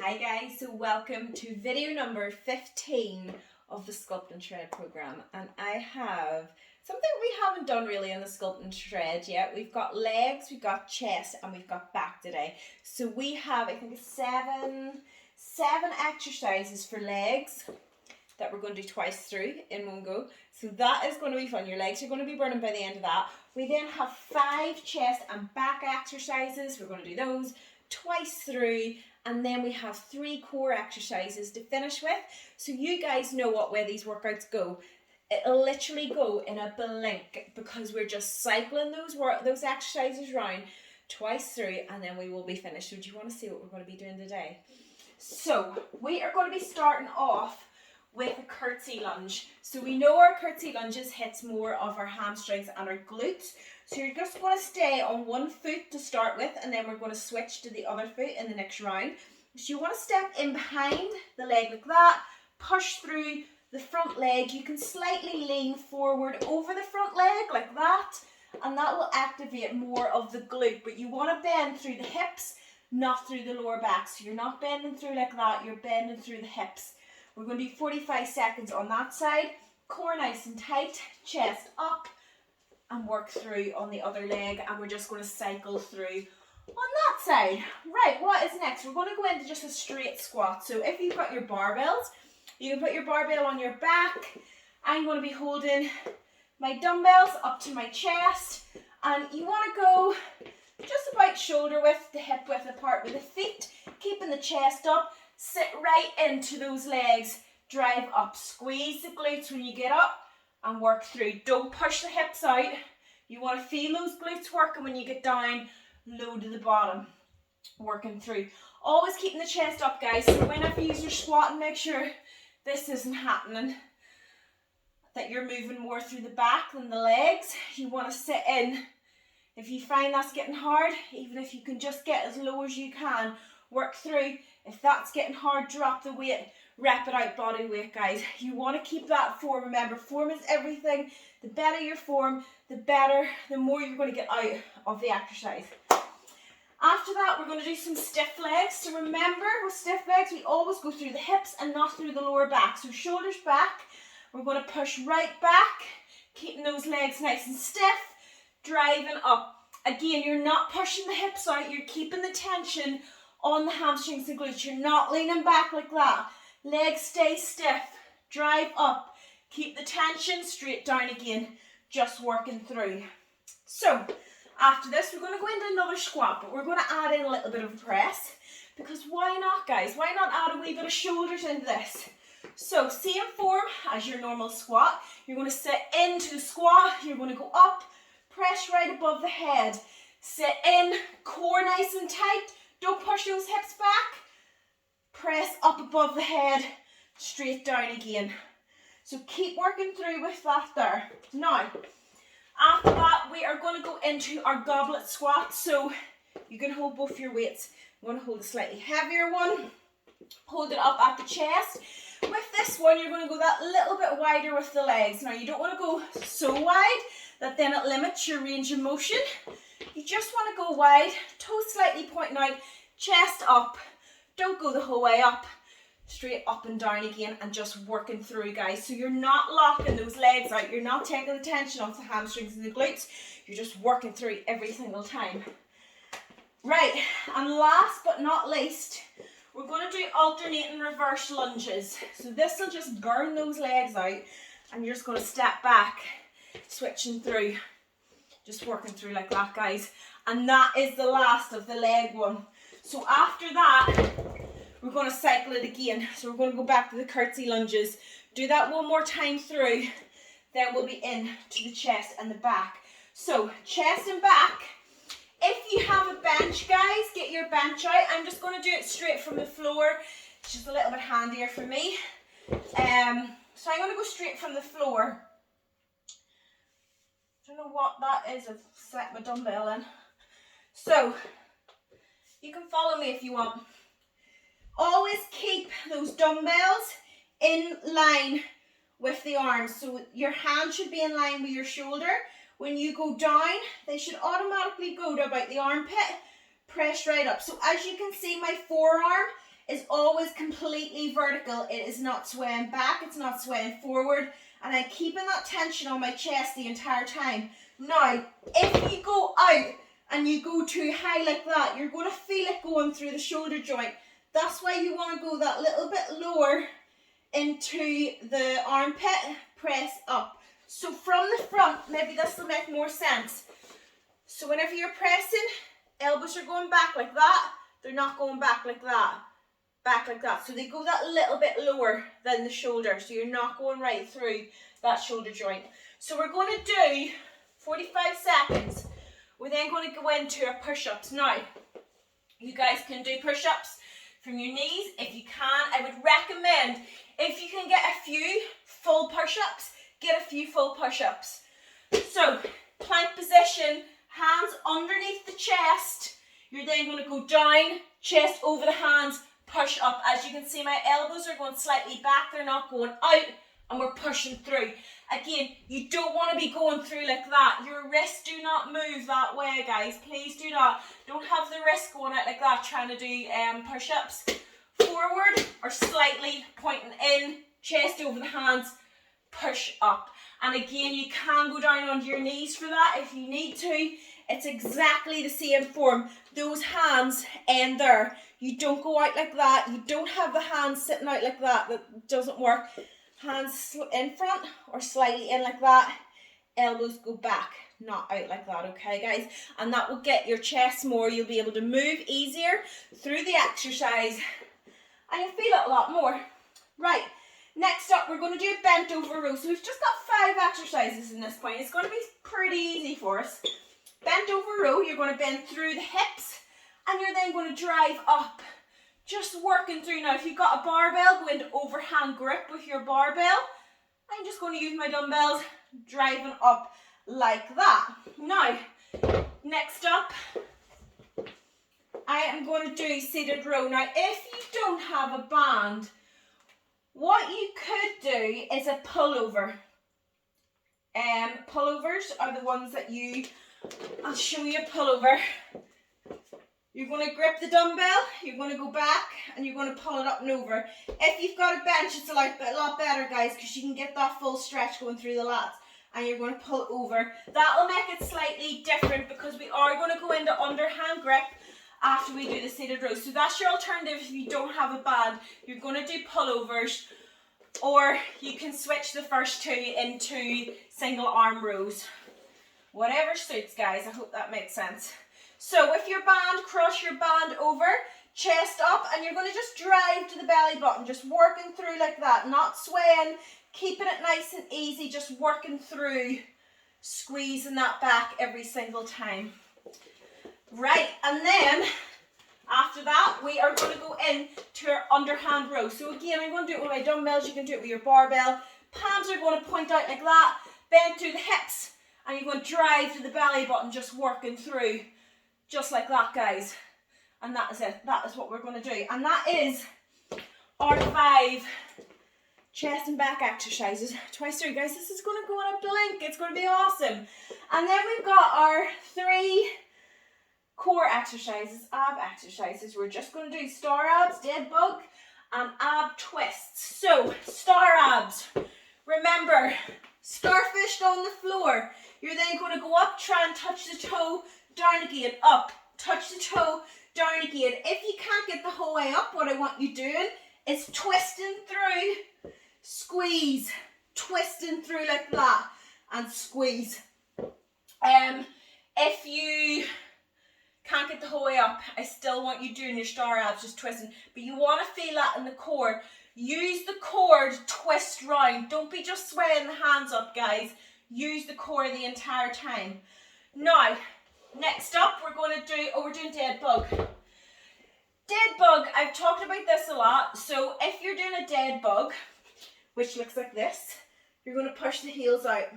Hi guys, so welcome to video number 15 of the Sculpt and Shred program, and I have something we haven't done really in the Sculpt and Shred yet. We've got legs, we've got chest, and we've got back today. So we have, I think, seven exercises for legs that we're going to do twice through in one go. So that is going to be fun. Your legs are going to be burning by the end of that. We then have 5 chest and back exercises. We're going to do those twice through, and then we have 3 core exercises to finish with. So you guys know what way these workouts go. It'll literally go in a blink because we're just cycling those exercises round twice through, and then we will be finished. So do you want to see what we're going to be doing today? So we are going to be starting off with a curtsy lunge. So we know our curtsy lunges hits more of our hamstrings and our glutes. So you're just going to stay on one foot to start with, and then we're going to switch to the other foot in the next round. So you want to step in behind the leg like that, push through the front leg. You can slightly lean forward over the front leg like that, and that will activate more of the glute. But you want to bend through the hips, not through the lower back. So you're not bending through like that, you're bending through the hips. We're going to do 45 seconds on that side, core nice and tight, chest up, and work through on the other leg, and we're just going to cycle through on that side. Right, what is next? We're going to go into just a straight squat. So if you've got your barbells, you can put your barbell on your back. I'm going to be holding my dumbbells up to my chest, and you want to go just about shoulder width to hip width apart with the feet, keeping the chest up. Sit right into those legs, drive up, squeeze the glutes when you get up and work through. Don't push the hips out. You want to feel those glutes working when you get down, low to the bottom, working through. Always keeping the chest up, guys. So whenever you use your squat, and make sure this isn't happening, that you're moving more through the back than the legs. You want to sit in. If you find that's getting hard, even if you can just get as low as you can, work through. If that's getting hard, drop the weight, rep it out body weight, guys. You want to keep that form. Remember, form is everything. The better your form, the more you're going to get out of the exercise. After that, we're going to do some stiff legs. So remember, with stiff legs, we always go through the hips and not through the lower back. So shoulders back, we're going to push right back, keeping those legs nice and stiff, driving up. Again, you're not pushing the hips out, you're keeping the tension on the hamstrings and glutes. You're not leaning back like that. Legs stay stiff. Drive up. Keep the tension, straight down again. Just working through. So, after this, we're going to go into another squat, but we're going to add in a little bit of a press. Because why not, guys? Why not add a wee bit of shoulders into this? So, same form as your normal squat. You're going to sit into the squat. You're going to go up. Press right above the head. Sit in. Core nice and tight. Don't push those hips back. Press up above the head, straight down again. So keep working through with that there. Now, after that, we are going to go into our goblet squat. So you can hold both your weights. I'm going to hold a slightly heavier one. Hold it up at the chest. With this one, you're going to go that little bit wider with the legs. Now, you don't want to go so wide that then it limits your range of motion. You just want to go wide, toes slightly pointing out, chest up. Don't go the whole way up, straight up and down again, and just working through, guys. So you're not locking those legs out. You're not taking the tension off the hamstrings and the glutes. You're just working through every single time. Right, and last but not least, we're going to do alternating reverse lunges. So this will just burn those legs out, and you're just going to step back, switching through. Just working through like that, guys. And that is the last of the leg one. So after that, we're going to cycle it again. So we're going to go back to the curtsy lunges. Do that one more time through. Then we'll be in to the chest and the back. So chest and back. If you have a bench, guys, get your bench out. I'm just going to do it straight from the floor. It's just a little bit handier for me. So I'm going to go straight from the floor. I don't know what that is. I've set my dumbbell in. So, you can follow me if you want. Always keep those dumbbells in line with the arms. So your hand should be in line with your shoulder. When you go down, they should automatically go to about the armpit. Press right up. So as you can see, my forearm is always completely vertical. It is not swaying back, it's not swaying forward, and I'm keeping that tension on my chest the entire time. Now, if you go out and you go too high like that, you're going to feel it going through the shoulder joint. That's why you want to go that little bit lower into the armpit, press up. So from the front, maybe this will make more sense. So whenever you're pressing, elbows are going back like that. They're not going back like that. Back like that. So they go that little bit lower than the shoulder. So you're not going right through that shoulder joint. So we're going to do 45 seconds. We're then going to go into our push-ups. Now, you guys can do push-ups from your knees. If you can, I would recommend, if you can get a few full push-ups, get a few full push-ups. So, plank position, hands underneath the chest. You're then going to go down, chest over the hands, push up. As you can see, my elbows are going slightly back. They're not going out, and we're pushing through. Again, you don't want to be going through like that. Your wrists do not move that way, guys. Please do not. Don't have the wrist going out like that, trying to do push-ups. Forward or slightly pointing in, chest over the hands, push up. And again, you can go down onto your knees for that if you need to. It's exactly the same form. Those hands end there. You don't go out like that. You don't have the hands sitting out like that. That doesn't work. Hands in front or slightly in like that. Elbows go back, not out like that, okay guys? And that will get your chest more. You'll be able to move easier through the exercise and you'll feel it a lot more. Right, next up we're going to do a bent over row. So we've just got 5 exercises in this point. It's going to be pretty easy for us. Bent over row, you're going to bend through the hips and you're then going to drive up. Just working through. Now, if you've got a barbell, go into overhand grip with your barbell. I'm just going to use my dumbbells, driving up like that. Now, next up, I am going to do seated row. Now, if you don't have a band, what you could do is a pullover. Pullovers are the ones that I'll show you a pullover. You're going to grip the dumbbell, you're going to go back, and you're going to pull it up and over. If you've got a bench, it's a lot better, guys, because you can get that full stretch going through the lats. And you're going to pull over. That'll make it slightly different because we are going to go into underhand grip after we do the seated row. So that's your alternative if you don't have a band. You're going to do pullovers, or you can switch the first 2 into single arm rows. Whatever suits, guys. I hope that makes sense. So with your band, cross your band over, chest up, and you're going to just drive to the belly button, just working through like that, not swaying, keeping it nice and easy, just working through, squeezing that back every single time. Right, and then after that, we are going to go into our underhand row. So again, I'm going to do it with my dumbbells, you can do it with your barbell. Palms are going to point out like that, bend through the hips, and you're going to drive to the belly button, just working through. Just like that, guys. And that is it. That is what we're going to do. And that is our 5 chest and back exercises. Twice through, guys. This is going to go in a blink. It's going to be awesome. And then we've got our 3 core exercises, ab exercises. We're just going to do star abs, dead bug, and ab twists. So, star abs. Remember, starfish on the floor. You're then going to go up, try and touch the toe, down again, up, touch the toe, down again. If you can't get the whole way up, what I want you doing is twisting through, squeeze, twisting through like that, and squeeze. If you can't get the whole way up, I still want you doing your star abs, just twisting, but you want to feel that in the core. Use the core to twist round. Don't be just swaying the hands up, guys. Use the core the entire time. Now, next up, we're doing dead bug. Dead bug, I've talked about this a lot. So if you're doing a dead bug, which looks like this, you're going to push the heels out.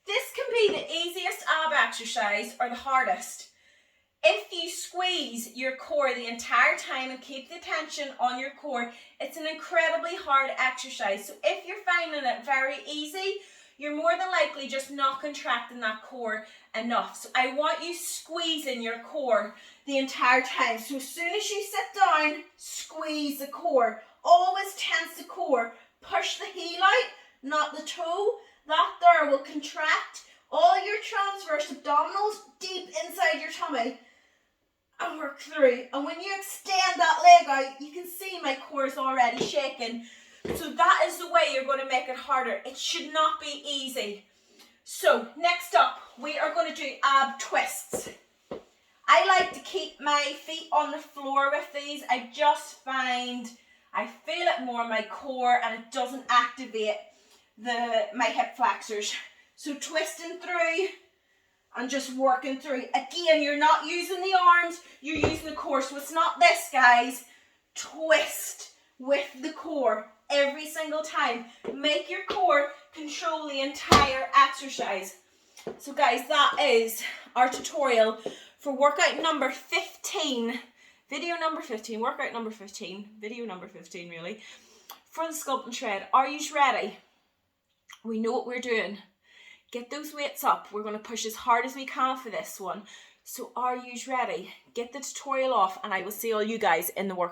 This can be the easiest ab exercise or the hardest. If you squeeze your core the entire time and keep the tension on your core, it's an incredibly hard exercise. So if you're finding it very easy, you're more than likely just not contracting that core enough. So I want you squeezing your core the entire time. So as soon as you sit down, squeeze the core. Always tense the core. Push the heel out, not the toe. That there will contract all your transverse abdominals deep inside your tummy and work through. And when you extend that leg out, you can see my core is already shaking. So that is the way you're going to make it harder. It should not be easy. So next up, we are going to do ab twists. I like to keep my feet on the floor with these. I just find I feel it more in my core and it doesn't activate my hip flexors. So twisting through and just working through. Again, you're not using the arms, you're using the core. So it's not this, guys. Twist with the core every single time. Make your core control the entire exercise. So guys, that is our tutorial for workout number 15. Video number 15, workout number 15, video number 15 really, for the Sculpt and Shred. Are you ready? We know what we're doing. Get those weights up. We're going to push as hard as we can for this one. So are you ready? Get the tutorial off and I will see all you guys in the workout.